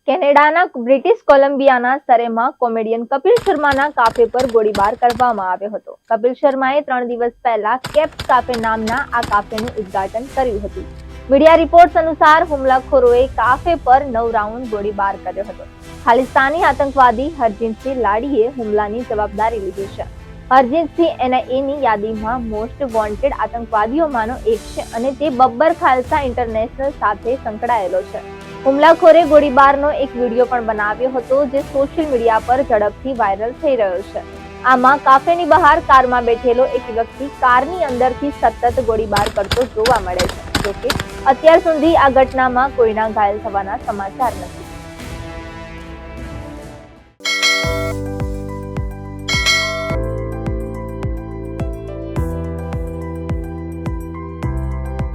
કેનેડાના British કોલંબિયાના સરેમાં comedian Kapil શર્માના cafe પર ગોળીબાર કરવામાં આવ્યો હતો. કપિલ શર્માએ 3 દિવસ પહેલા કેપ્સ કાફે નામના આ કાફેનું ઉદ્ઘાટન કર્યું હતું. મીડિયા રિપોર્ટ્સ અનુસાર હુમલાખોરોએ કાફે પર 9 રાઉન્ડ ગોળીબાર કર્યો હતો. ખાલિસ્તાની આતંકવાદી હરજીતસિંહ લાડીએ હુમલાની જવાબદારી લીધી છે. હરજીતસિંહ NIAની યાદીમાં મોસ્ટ વોન્ટેડ આતંકવાદીઓમાંનો એક છે અને તે બબ્બર ખાલસા ઇન્ટરનેશનલ સાથે સંકળાયેલો છે. હુમલાખોરે ગોળીબારનો એક વિડીયો પણ બનાવ્યો હતો, જે સોશિયલ મીડિયા પર ઝડપથી વાયરલ થઈ રહ્યો છે. આમાં કાફેની બહાર કારમાં બેઠેલો એક વ્યક્તિ કારની અંદરથી સતત ગોળીબાર કરતો જોવા મળે છે. જોકે અત્યાર સુધી આ ઘટનામાં કોઈના ઘાયલ થવાના સમાચાર નથી.